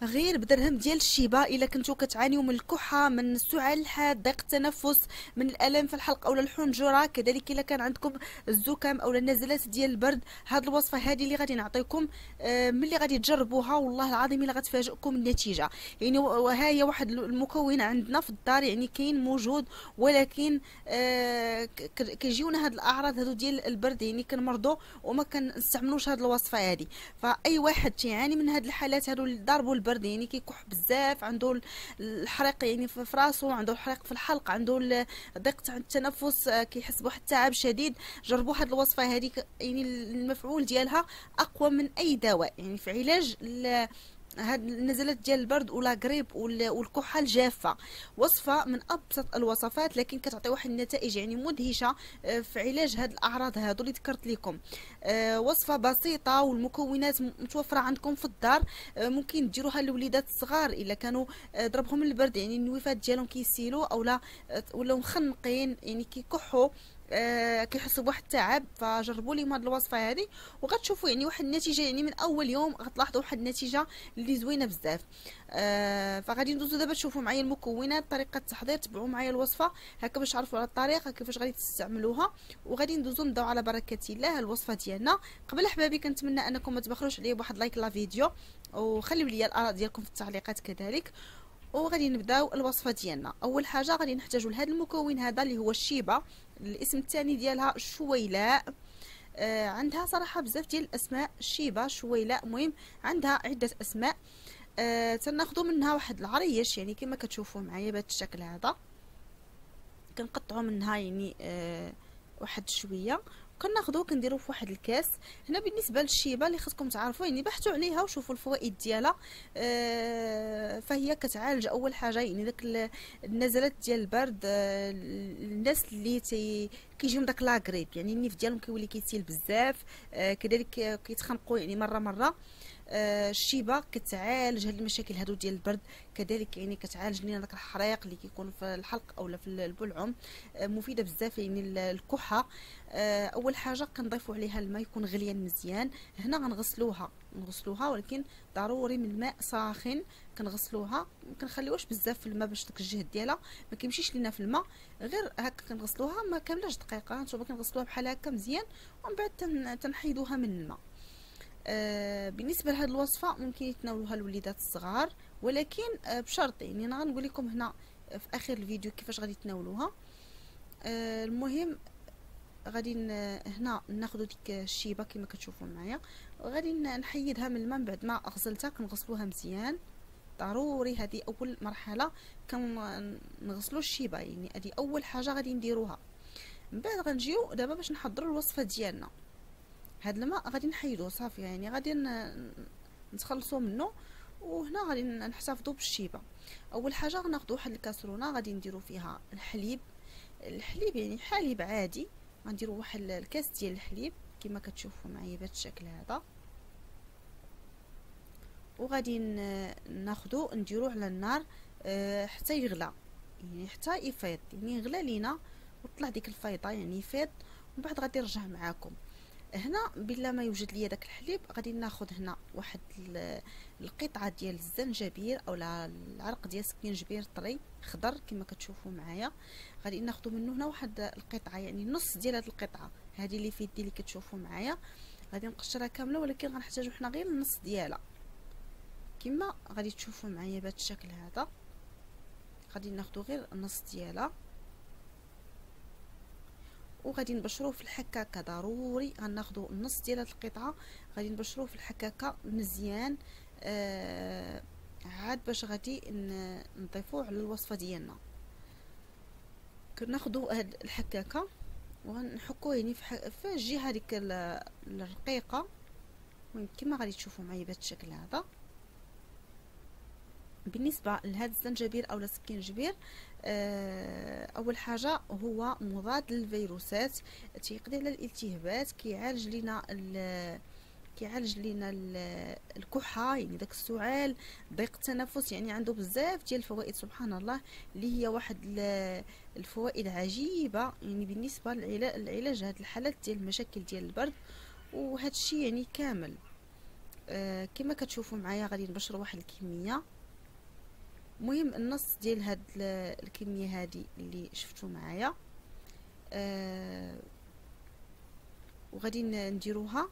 غير بدرهم ديال الشيبه الا كنتو كتعانيو من الكحه، من السعال الحاد، ضيق التنفس، من الالم في الحلق اولا الحنجره، كذلك الا كان عندكم الزكام اولا النزلات ديال البرد. هاد الوصفه هذه اللي غادي نعطيكم ملي غادي تجربوها والله العظيم الا غتفاجئكم النتيجه. يعني وها هي واحد المكون عندنا في الدار، يعني كاين موجود، ولكن كيجيونا هاد الاعراض هادو ديال البرد، يعني كنمرضوا وما كنستعملوش هاد الوصفه هذه. فاي واحد تيعاني من هاد الحالات هادو اللي ضاربو البرد، يعني كيكح بزاف، عنده الحريق يعني في راسو، عنده الحريق في الحلق، عنده ضيق تاع التنفس، كيحس بواحد التعب شديد، جربوا هاد الوصفه هذه. يعني المفعول ديالها اقوى من اي دواء، يعني في علاج هاد النزلات ديال البرد ولا غريب والكحه الجافه. وصفه من ابسط الوصفات، لكن كتعطي واحد النتائج يعني مدهشه في علاج هاد الاعراض هادو اللي ذكرت لكم. وصفه بسيطه والمكونات متوفره عندكم في الدار. ممكن ديروها للوليدات الصغار الا كانوا ضربهم البرد، يعني النويفات ديالهم كيسيلوا اولا ولاو مخنقين، يعني كيكحوا، كيحسوا بواحد التعب. فجربوا لي هاد الوصفه هذه وغتشوفوا يعني واحد النتيجه، يعني من اول يوم غتلاحظوا واحد النتيجه اللي زوينه بزاف. فغادي ندوزو دابا تشوفوا معايا المكونات، طريقه التحضير، تبعوا معايا الوصفه هكا باش تعرفوا على الطريقه كيفاش غادي تستعملوها. وغادي ندوزو نبداو على بركه الله الوصفه ديالنا. قبل احبابي كنتمنى انكم ما تبخلوش عليا بواحد لايك لا فيديو، وخليو لي الاراء ديالكم في التعليقات كذلك. وغادي نبداو الوصفه ديالنا. اول حاجه غادي نحتاجوا لهذا المكون هذا اللي هو الشيبه، الاسم الثاني ديالها الشويلاء. عندها صراحه بزاف ديال الاسماء، شيبه، شويلاء، مهم عندها عده اسماء. تناخذوا منها واحد العريش، يعني كما كتشوفوا معايا بهذا الشكل هذا، كنقطعوا منها يعني واحد شويه، كناخذوه كنديروه في واحد الكاس. هنا بالنسبه للشيبه اللي خصكم تعرفوا، يعني بحثوا عليها وشوفوا الفوائد ديالها. فهي كتعالج اول حاجه يعني داك النزلات ديال البرد. الناس اللي كيجيهم داك لاغريب، يعني النيف ديالهم كيولي كيسيل بزاف، كذلك كيتخنقوا يعني مره. الشيبه كتعالج هاد المشاكل هادو ديال البرد، كذلك يعني كتعالج لينا داك الحريق اللي كيكون في الحلق اولا في البلعم. مفيده بزاف يعني الكحه. اول حاجه كنضيفوا عليها الماء يكون غليان مزيان. هنا غنغسلوها ولكن ضروري من الماء ساخن. كنغسلوها ما كنخليوهاش بزاف في الماء باش داك الجهد ديالها ما كيمشيش لينا في الماء، غير هكا كنغسلوها ما كاملاش دقيقه. نتوما كنغسلوها بحال هكا مزيان ومن بعد تنحيدوها من الماء. بالنسبه لهاد الوصفه ممكن يتناولوها الوليدات الصغار، ولكن بشرط، يعني انا غنقول لكم هنا في اخر الفيديو كيفاش غادي تناولوها. المهم غادي هنا ناخذ ديك الشيبه كما كتشوفوا معايا، وغادي نحيدها من الماء بعد ما غسلتها. كنغسلوها مزيان ضروري، هذه اول مرحله كنغسلوا الشيبه، يعني هذه اول حاجه غادي نديروها. من بعد غنجيو دابا باش نحضروا الوصفه ديالنا. هاد الماء غادي نحيدوه صافي، يعني غادي نتخلصوا منه. وهنا غادي نحتفظوا بالشيبه. اول حاجه غناخذوا واحد الكاسرونه غادي نديروا فيها الحليب. يعني حليب عادي، غنديروا واحد الكاس ديال الحليب كما كتشوفوا معايا بهذا الشكل هذا. وغادي ناخذوا نديروه على النار حتى يغلى، يعني حتى يفيض، يعني يغلى لينا وطلع ديك الفيضه يعني يفيض. ومن بعد غادي نرجع معاكم. هنا بلا ما يوجد ليا داك الحليب غادي ناخذ هنا واحد القطعه ديال الزنجبيل اولا العرق ديال السكينجبير طري خضر كما كتشوفوا معايا. غادي ناخذ منه هنا واحد القطعه، يعني نص ديال هذه القطعه هذه اللي في يدي اللي كتشوفوا معايا. غادي نقشرها كامله، ولكن غنحتاجو حنا غير النص ديالها كما غادي تشوفوا معايا بهذا الشكل هذا. غادي ناخذ غير النص ديالها وغادي نبشروه في الحكاكه. ضروري غناخذوا النص ديال هذه القطعه، غادي نبشروه في الحكاكه مزيان عاد باش غادي نضيفوه على الوصفه ديالنا. كناخذوا هاد الحكاكه وغنحكوه يعني في الجهه ديك الرقيقه. المهم كما غادي تشوفوا معايا بهذا الشكل هذا. بالنسبه لهذا الزنجبيل او السكينجبير، اول حاجه هو مضاد للفيروسات، تيقضي على الالتهابات، كيعالج لينا الكحه، يعني داك السعال، ضيق التنفس، يعني عنده بزاف ديال الفوائد سبحان الله، اللي هي واحد الفوائد عجيبه يعني بالنسبه لعلاج هاد الحالات ديال المشاكل ديال البرد. وهذا الشيء يعني كامل كما كتشوفوا معايا غادي نبشر واحد الكميه. المهم النص ديال هاد الكميه هذه اللي شفتوا معايا، وغادي نديروها،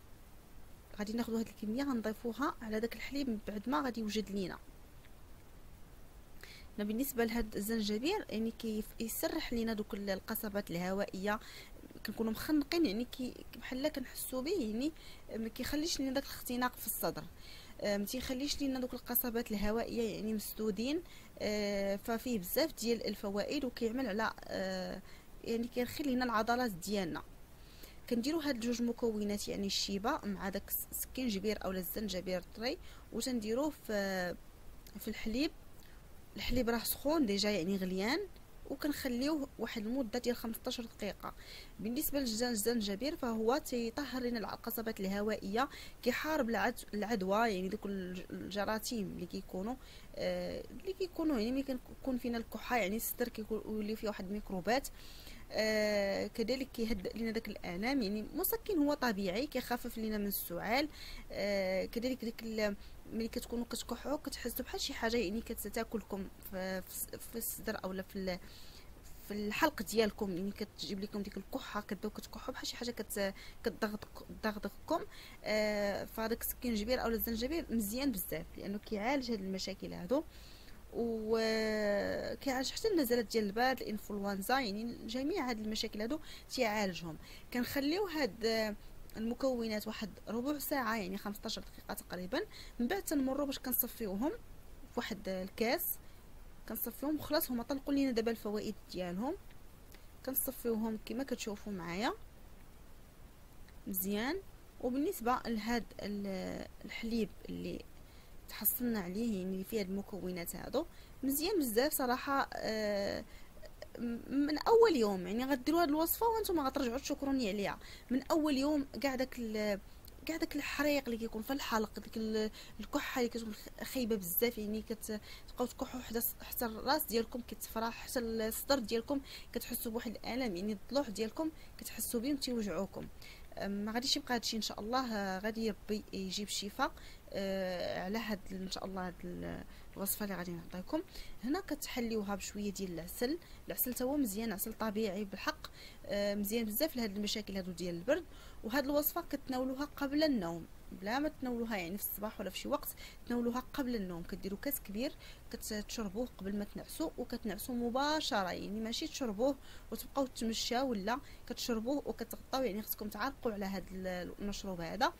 غادي ناخذ هاد الكميه غنضيفوها على داك الحليب من بعد ما غادي يوجد لينا. بالنسبه لهاد الزنجبيل يعني كيسرح لينا دوك القصبات الهوائيه، كنكونوا مخنقين يعني بحال كنحسوا به، يعني ما كيخليش لينا داك الاختناق في الصدر، ما تيخليش لينا دوك القصبات الهوائيه يعني مسدودين. ففيه بزاف ديال الفوائد وكيعمل على يعني كيرخي لينا العضلات ديالنا. كنديروا هاد جوج مكونات يعني الشيبه مع داك السكينجبير اولا الزنجبير طري، وتنديروه في الحليب. الحليب راه سخون ديجا يعني غليان، وكنخليوه واحد المده ديال 15 دقيقه. بالنسبه للزنجبير فهو تيطهر لنا القصبات الهوائيه، كيحارب العدوى يعني دوك الجراثيم اللي كيكونوا يعني ملي كنكون فينا الكحه يعني الصدر كيولي فيه واحد الميكروبات. كذلك كيهدئ لنا داك الالام، يعني مسكن هو طبيعي كيخفف لنا من السعال. كذلك ديك ملي كتكونوا كتكحوا كتحسوا بحال شي حاجه يعني كتاكلكم في الصدر اولا في الحلق ديالكم، يعني كتجيب لكم ديك الكحه، كتبداو كتكحوا بحال شي حاجه كتضغطكم. فهذاك السكينجبير اولا الزنجبيل مزيان بزاف لانه كيعالج هاد المشاكل هادو، وكيعالج حتى النزلات ديال البرد، الانفلونزا، يعني جميع هاد المشاكل هادو تيعالجهم. كنخليو هاد المكونات واحد ربع ساعه يعني 15 دقيقه تقريبا، من بعد تنمروا باش كنصفيوهم في واحد الكاس، كنصفيوهم وخلاص هما طلقوا لينا دابا الفوائد ديالهم. كنصفيوهم كما كتشوفوا معايا مزيان. وبالنسبه لهاد الحليب اللي تحصلنا عليه يعني فيه هاد المكونات هادو مزيان بزاف صراحه. من اول يوم يعني غديروا هاد الوصفه وانتم غترجعوا تشكروني عليها. من اول يوم كاع داك الحريق اللي كيكون في الحلق، ديك الكحه اللي كتكون خايبه بزاف، يعني كتبقاو تكحوا حتى الراس ديالكم كيتفرح، حتى الصدر ديالكم كتحسوا بواحد الالم، يعني الضلوع ديالكم كتحسوا بهم تيوجعوكم. ما غاديش يبقى هادشي ان شاء الله، غادي ربي يجيب الشفاء على هاد ان شاء الله هاد الوصفه اللي غادي نعطيكم. هنا كتحليوها بشويه ديال العسل تا هو مزيان، عسل طبيعي بالحق، مزيان بزاف لهاد المشاكل هادو ديال البرد. وهاد الوصفه كتناولوها قبل النوم، بلا ما تناولوها يعني في الصباح ولا في شي وقت، تناولوها قبل النوم. كديروا كاس كبير كتشربوه قبل ما تنعسوا، وكتنعسوا مباشره، يعني ماشي تشربوه وتبقاو تمشاو، ولا كتشربوه وكتغطاو، يعني خصكم تعرقوا على هاد المشروب هذا.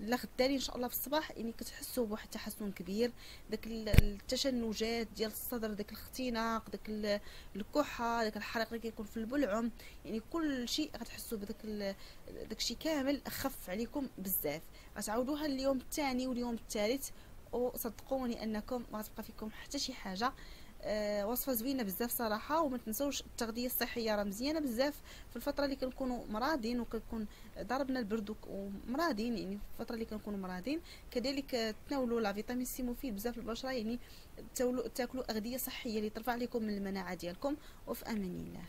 غداري ان شاء الله في الصباح يعني كتحسوا بواحد التحسن كبير. داك التشنجات ديال الصدر، داك الاختناق، داك الكحه، داك الحريق اللي كيكون في البلعم، يعني كل شيء غتحسوا داك الشيء كامل خف عليكم بزاف. غتعاودوها اليوم الثاني واليوم الثالث وصدقوني انكم ما غتبقى فيكم حتى شي حاجه. وصفه زوينه بزاف صراحه. وما تنسوش التغذيه الصحيه راه مزيانه بزاف في الفتره اللي كنكونوا مرضين وكنكون ضربنا البرد ومرضين، يعني في الفتره اللي كنكونوا مرضين. كذلك تناولوا لا فيتامين سي مفيد بزاف للبشره، يعني تاكلوا اغذيه صحيه اللي ترفع لكم من المناعه ديالكم. وفي امان الله.